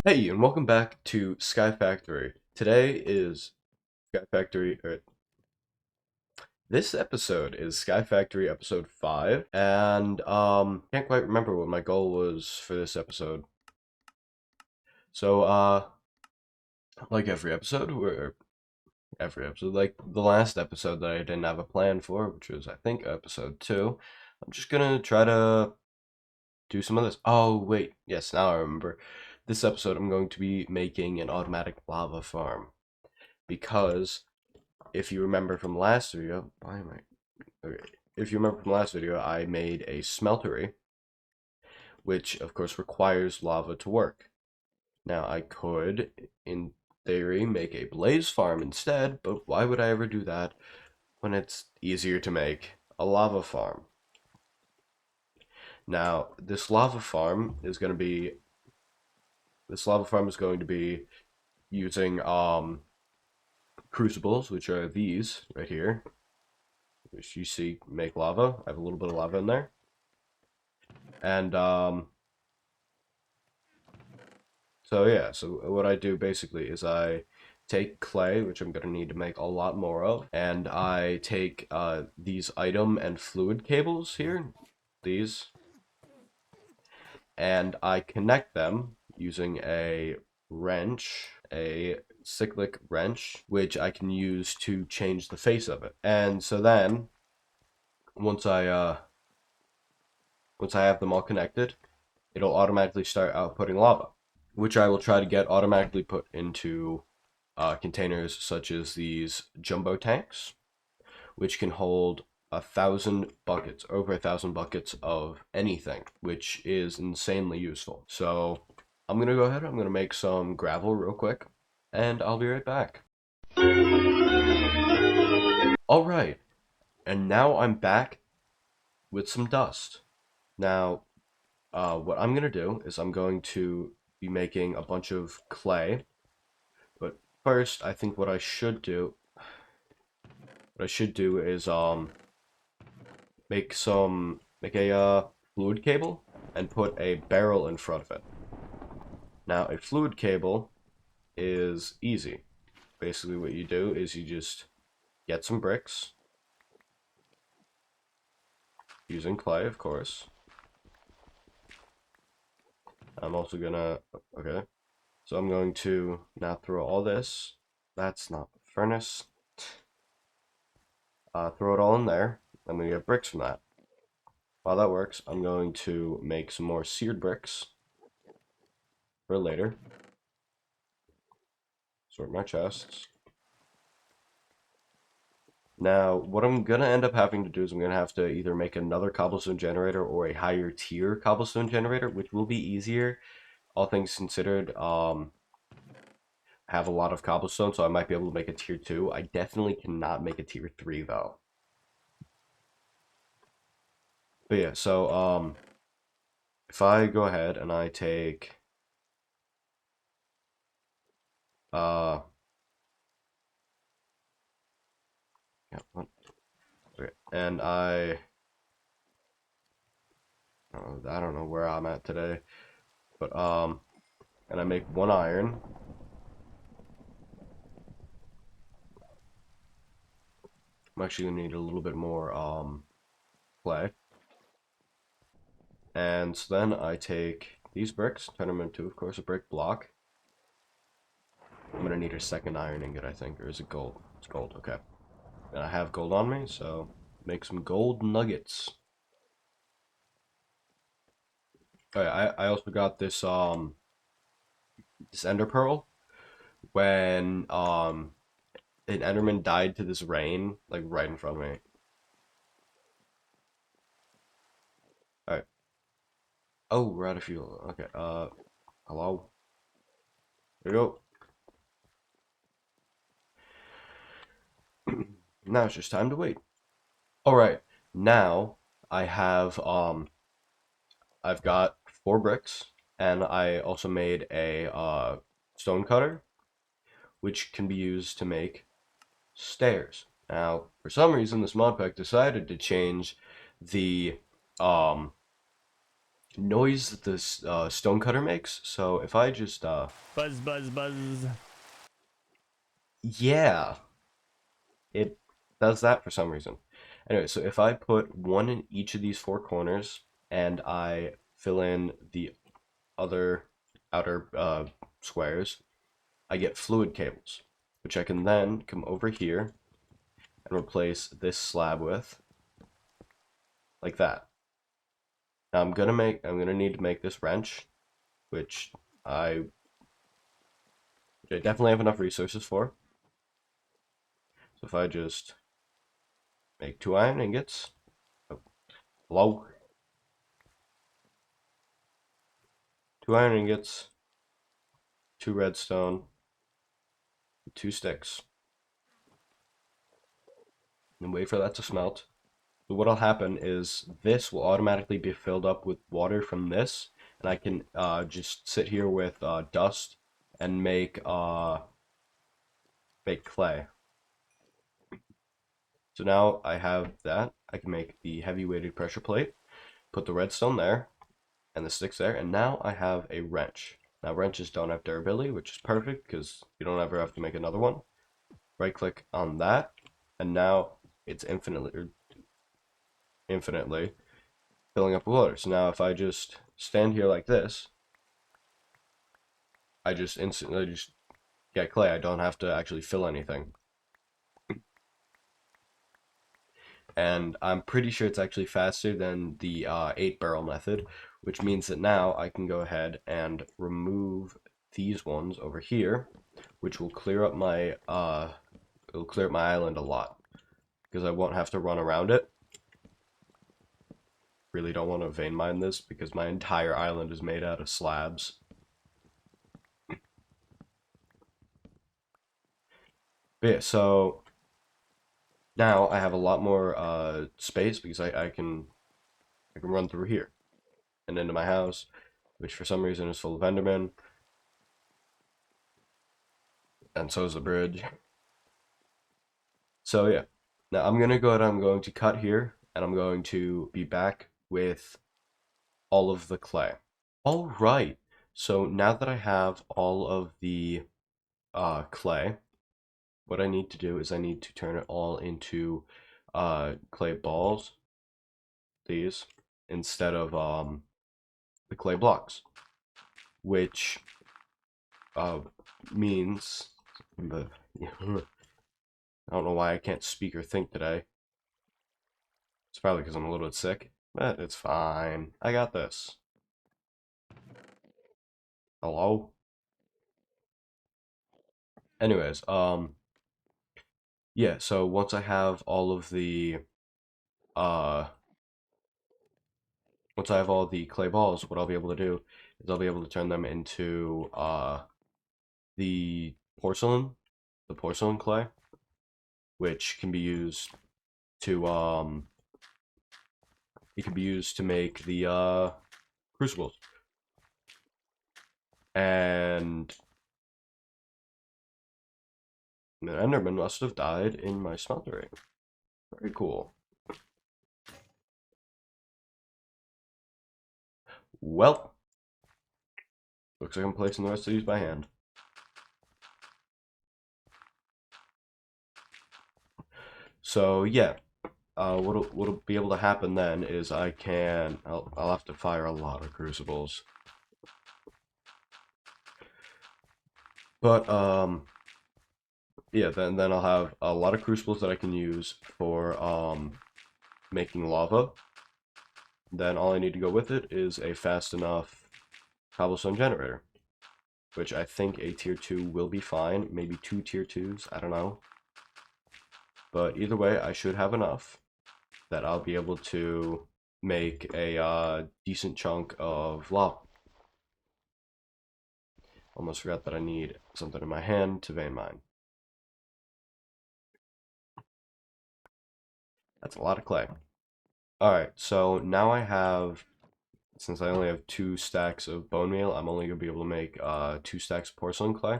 Hey, and welcome back to Sky Factory. Today is Sky Factory, this episode is Sky Factory episode 5, and can't quite remember what my goal was for this episode. So, like every episode, like the last episode that I didn't have a plan for, which was, I think, episode 2, I'm just gonna try to do some of this. Oh, wait, yes, now I remember. This episode, I'm going to be making an automatic lava farm, because if you remember from last video, why am I? Okay. If you remember from last video, I made a smeltery, which of course requires lava to work. Now I could, in theory, make a blaze farm instead, but why would I ever do that when it's easier to make a lava farm? Now this lava farm is going to be using crucibles, which are these right here, which you see make lava. I have a little bit of lava in there. And so yeah, so what I do basically is I take clay, which I'm gonna need to make a lot more of, and I take these item and fluid cables here, these, and I connect them using a wrench, a cyclic wrench, which I can use to change the face of it. And so then once I uh once I have them all connected, it'll automatically start outputting lava, which I will try to get automatically put into containers such as these jumbo tanks, which can hold 1,000 buckets, over 1,000 buckets of anything, which is insanely useful. So I'm gonna go ahead. I'm gonna make some gravel real quick, and I'll be right back. All right, and now I'm back with some dust. Now, what I'm gonna do is I'm going to be making a bunch of clay. But first, I think what I should do is make a fluid cable and put a barrel in front of it. Now, a fluid cable is easy. Basically, what you do is you just get some bricks using clay, of course. I'm also gonna okay. So I'm going to now throw all this. That's not the furnace. Throw it all in there. I'm gonna get bricks from that. While that works, I'm going to make some more seared bricks for later. Sort my chests. Now, what I'm gonna end up having to do is I'm gonna have to either make another cobblestone generator or a higher tier cobblestone generator, which will be easier, all things considered. I have a lot of cobblestone, so I might be able to make a tier 2. I definitely cannot make a tier 3 though. But yeah, so if I go ahead and I take uh yeah, what? Okay, and I don't know where I'm at today, but and I make 1 iron. I'm actually gonna need a little bit more clay. And so then I take these bricks, turn them into, of course, a brick block. I'm gonna need a second iron ingot, I think, or is it gold? It's gold, okay. And I have gold on me, so make some gold nuggets. Oh yeah, I also got this ender pearl when an enderman died to this rain, like right in front of me. Alright. Oh, we're out of fuel. Okay, hello? There you go. Now it's just time to wait. Alright, now I have I've got 4 bricks, and I also made a stone cutter, which can be used to make stairs. Now, for some reason, this mod pack decided to change the um, noise that this stone cutter makes. So if I just Buzz, buzz, buzz. yeah, it does that for some reason. Anyway, so if I put one in each of these four corners and I fill in the other outer squares, I get fluid cables, which I can then come over here and replace this slab with, like that. Now I'm gonna need to make this wrench, which I, which I definitely have enough resources for. So if I just make two iron ingots, oh, hello, two iron ingots, two redstone, two sticks, and wait for that to smelt. So what'll happen is this will automatically be filled up with water from this, and I can just sit here with dust and make clay. So now I have that. I can make the heavy weighted pressure plate, put the redstone there, and the sticks there, and now I have a wrench. Now wrenches don't have durability, which is perfect because you don't ever have to make another one. Right click on that, and now it's infinitely filling up with water. So now if I just stand here like this, I just instantly just get clay. I don't have to actually fill anything. And I'm pretty sure it's actually faster than the 8 barrel method, which means that now I can go ahead and remove these ones over here, which will clear up my it'll clear up my island a lot because I won't have to run around it. Really don't want to vein mine this because my entire island is made out of slabs. But yeah, so now I have a lot more space because I can run through here and into my house, which for some reason is full of Endermen, and so is the bridge. So yeah, now I'm gonna go ahead. I'm going to cut here, and I'm going to be back with all of the clay. All right. So now that I have all of the clay, what I need to do is I need to turn it all into clay balls, these, instead of the clay blocks, which uh, means the I don't know why I can't speak or think today. It's probably because I'm a little bit sick, but it's fine. I got this. Hello? Anyways, yeah, so uh once I have all the clay balls, what I'll be able to do is I'll be able to turn them into the porcelain, the porcelain clay, which can be used to it can be used to make the crucibles. And an Enderman must have died in my smeltery. Very cool. Well, looks like I'm placing the rest of these by hand. So yeah, what'll be able to happen then is I'll have to fire a lot of crucibles, but yeah, then I'll have a lot of crucibles that I can use for making lava. Then all I need to go with it is a fast enough cobblestone generator, which I think a tier 2 will be fine. Maybe two tier 2s, I don't know. But either way, I should have enough that I'll be able to make a decent chunk of lava. Almost forgot that I need something in my hand to vein mine. That's a lot of clay. Alright, so now I have, since I only have 2 stacks of bone meal, I'm only going to be able to make 2 stacks of porcelain clay.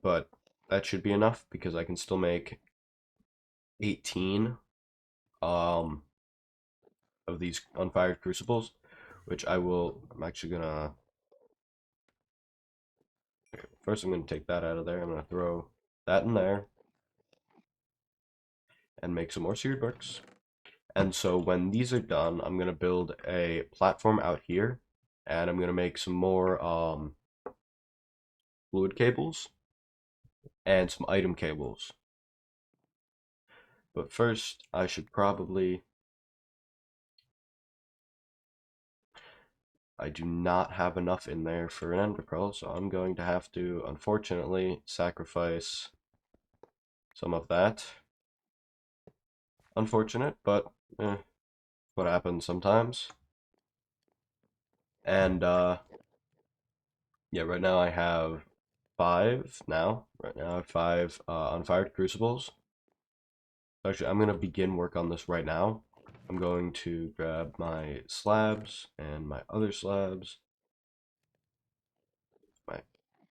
But that should be enough because I can still make 18 um, of these unfired crucibles, which I'm actually gonna, first I'm gonna take that out of there. I'm gonna throw that in there and make some more seared bricks. And so when these are done, I'm gonna build a platform out here, and I'm gonna make some more fluid cables and some item cables. But first, I should probably, I do not have enough in there for an ender pearl, so I'm going to have to, unfortunately, sacrifice some of that. Unfortunate, but what happens sometimes. And yeah, right now I have five now. Right now I have five unfired crucibles. Actually, I'm gonna begin work on this right now. I'm going to grab my slabs and my other slabs.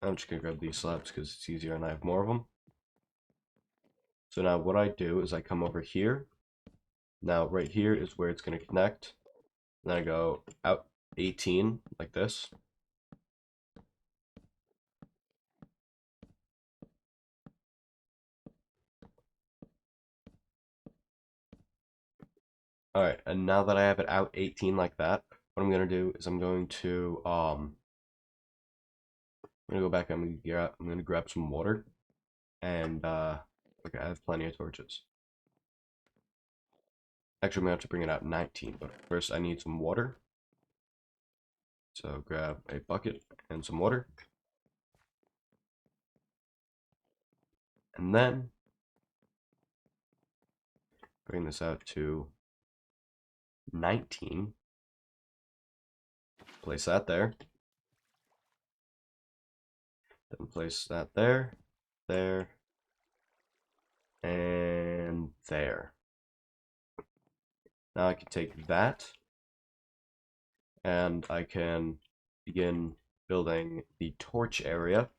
I'm just gonna grab these slabs because it's easier and I have more of them. So now what I do is I come over here. Now right here is where it's gonna connect. Then I go out 18 like this. Alright, and now that I have it out 18 like that, what I'm gonna do is I'm gonna go back, I'm gonna grab some water, and okay, I have plenty of torches. Actually, I'm gonna have to bring it out 19, but first I need some water. So grab a bucket and some water. And then bring this out to 19. Place that there. Then place that there, there, and there. Now I can take that and I can begin building the torch area.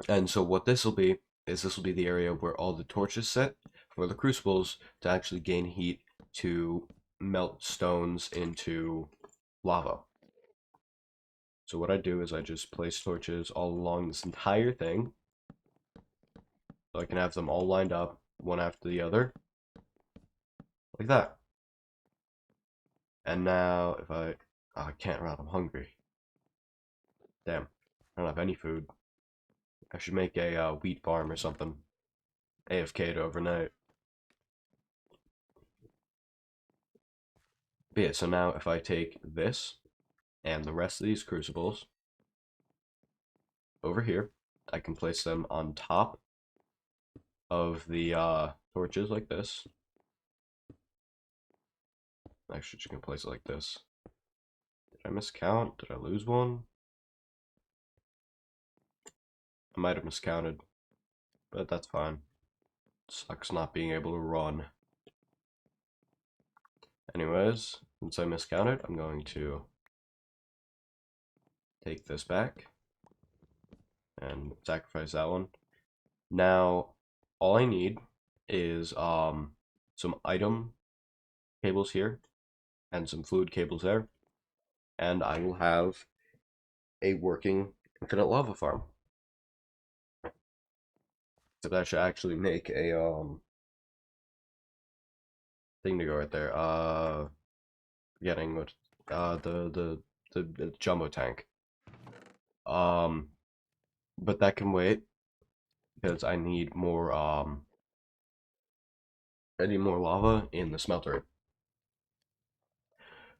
And so what this will be is this will be the area where all the torches sit for the crucibles to actually gain heat to melt stones into lava. So what I do is I just place torches all along this entire thing, so I can have them all lined up one after the other, like that. And now if I can't run, I'm hungry. Damn, I don't have any food. I should make a wheat farm or something. AFK to overnight. But yeah, so now if I take this and the rest of these crucibles over here, I can place them on top of the torches like this. Actually, just gonna place it like this. Did I miscount? Did I lose one? I might have miscounted, but that's fine. Sucks not being able to run. Anyways, since I miscounted, I'm going to take this back and sacrifice that one. Now, all I need is some item cables here and some fluid cables there, and I will have a working infinite lava farm. So that should actually make a thing to go right there. Getting what the jumbo tank. But that can wait because I need more lava in the smelter.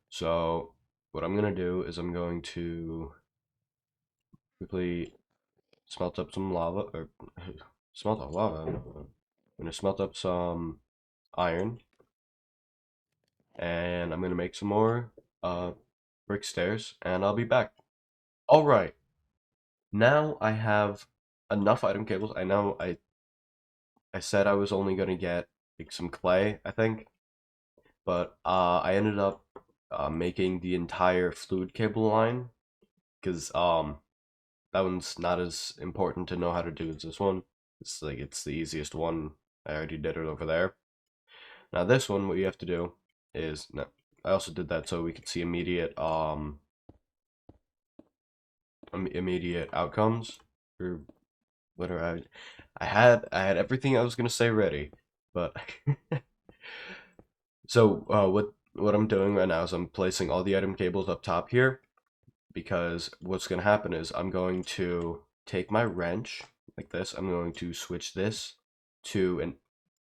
So what I'm gonna do is I'm going to quickly smelt up some lava, or smelt up lava. I'm gonna smelt up some iron, and I'm gonna make some more brick stairs, and I'll be back. All right, now I have enough item cables. I know I said I was only gonna get like some clay, I think, but I ended up making the entire fluid cable line because that one's not as important to know how to do as this one. It's the easiest one. I already did it over there. Now this one, what you have to do is no, I also did that so we could see immediate outcomes. Or what are I had everything I was gonna say ready, but so what I'm doing right now is I'm placing all the item cables up top here because what's gonna happen is I'm going to take my wrench like this. I'm going to switch this to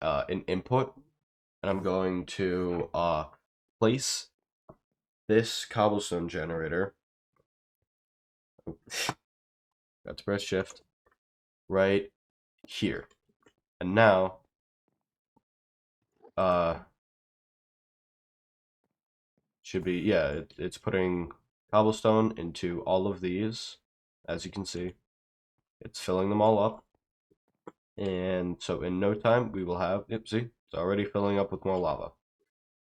an input, and I'm going to place this cobblestone generator. Got to press shift right here, and now uh should be, yeah, it's putting cobblestone into all of these. As you can see, it's filling them all up, and so in no time we will have, yep, see, it's already filling up with more lava,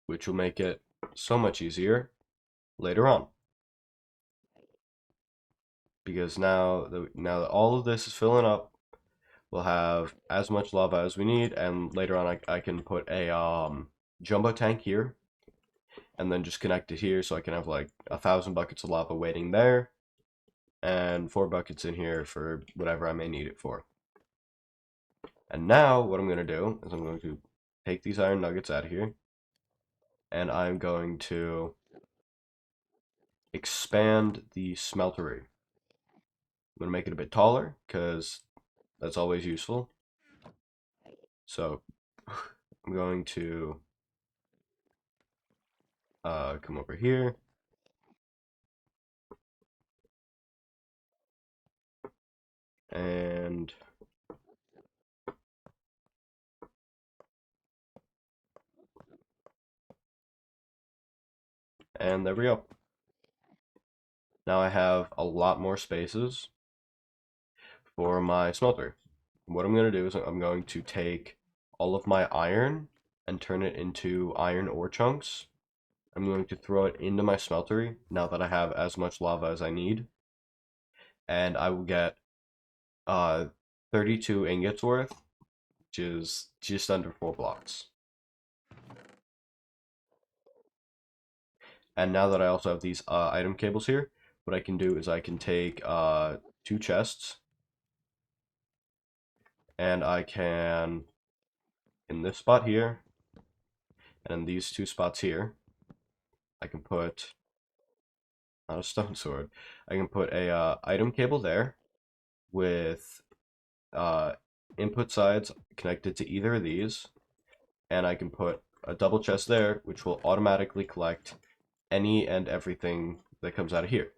which will make it so much easier later on, because now that all of this is filling up, we'll have as much lava as we need, and later on I can put a jumbo tank here and then just connect it here so I can have like 1,000 buckets of lava waiting there and 4 buckets in here for whatever I may need it for. And now what I'm going to do is I'm going to take these iron nuggets out of here, and I'm going to expand the smeltery. I'm going to make it a bit taller because that's always useful. So I'm going to come over here, and there we go. Now I have a lot more spaces for my smelter. What I'm going to do is I'm going to take all of my iron and turn it into iron ore chunks. I'm going to throw it into my smeltery now that I have as much lava as I need. And I will get uh 32 ingots worth, which is just under 4 blocks. And now that I also have these item cables here, what I can do is I can take 2 chests, and I can, in this spot here, and in these 2 spots here, I can put, not a stone sword, I can put a item cable there with uh, input sides connected to either of these, and I can put a double chest there, which will automatically collect any and everything that comes out of here.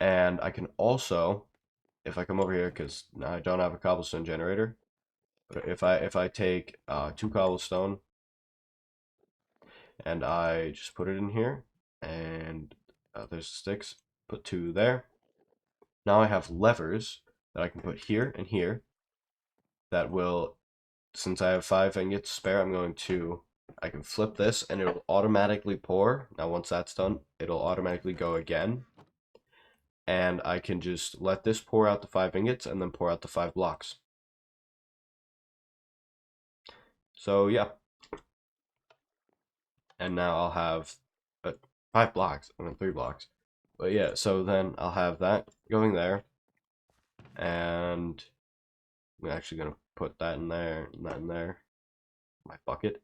And I can also, if I come over here, because I don't have a cobblestone generator, but if I take 2 cobblestone and I just put it in here, and there's sticks, put 2 there. Now I have levers that I can put here and here that will, since I have 5 ingots spare, I can flip this and it will automatically pour. Now once that's done, it'll automatically go again. And I can just let this pour out the 5 ingots and then pour out the 5 blocks. So yeah. And now I'll have 5 blocks, and then 3 blocks. But yeah, so then I'll have that going there. And I'm actually going to put that in there and that in there. My bucket.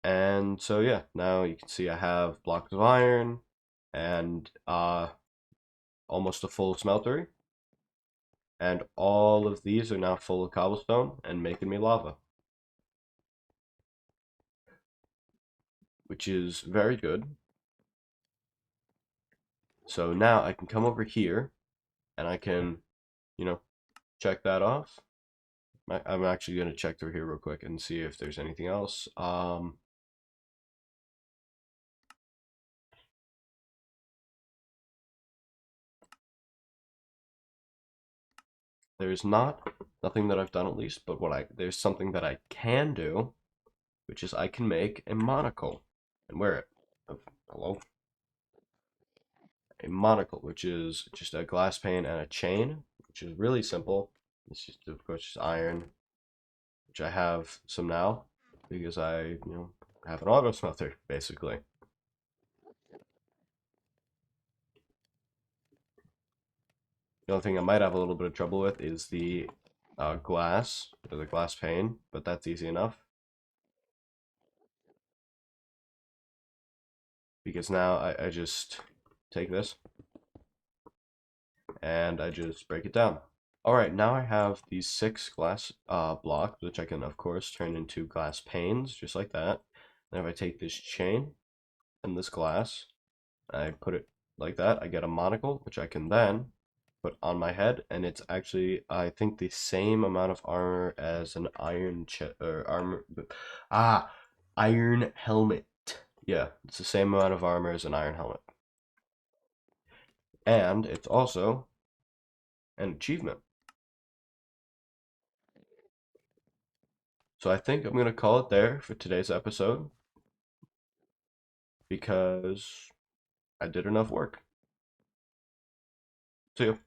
And so yeah, now you can see I have blocks of iron and almost a full smeltery. And all of these are now full of cobblestone and making me lava, which is very good. So now I can come over here and I can, check that off. I'm actually going to check through here real quick and see if there's anything else. There's nothing that I've done at least, but there's something that I can do, which is I can make a monocle and wear it. Oh, hello? A monocle, which is just a glass pane and a chain, which is really simple. It's just, of course, just iron, which I have some now because I, have an auto smelter, basically. The only thing I might have a little bit of trouble with is the glass, or the glass pane, but that's easy enough. Because now I just take this and I just break it down. Alright, now I have these 6 glass blocks, which I can, of course, turn into glass panes, just like that. Then if I take this chain and this glass, I put it like that, I get a monocle, which I can then put on my head, and it's actually, I think, the same amount of armor as an iron helmet. Yeah, it's the same amount of armor as an iron helmet. And it's also an achievement. So I think I'm going to call it there for today's episode because I did enough work. See you.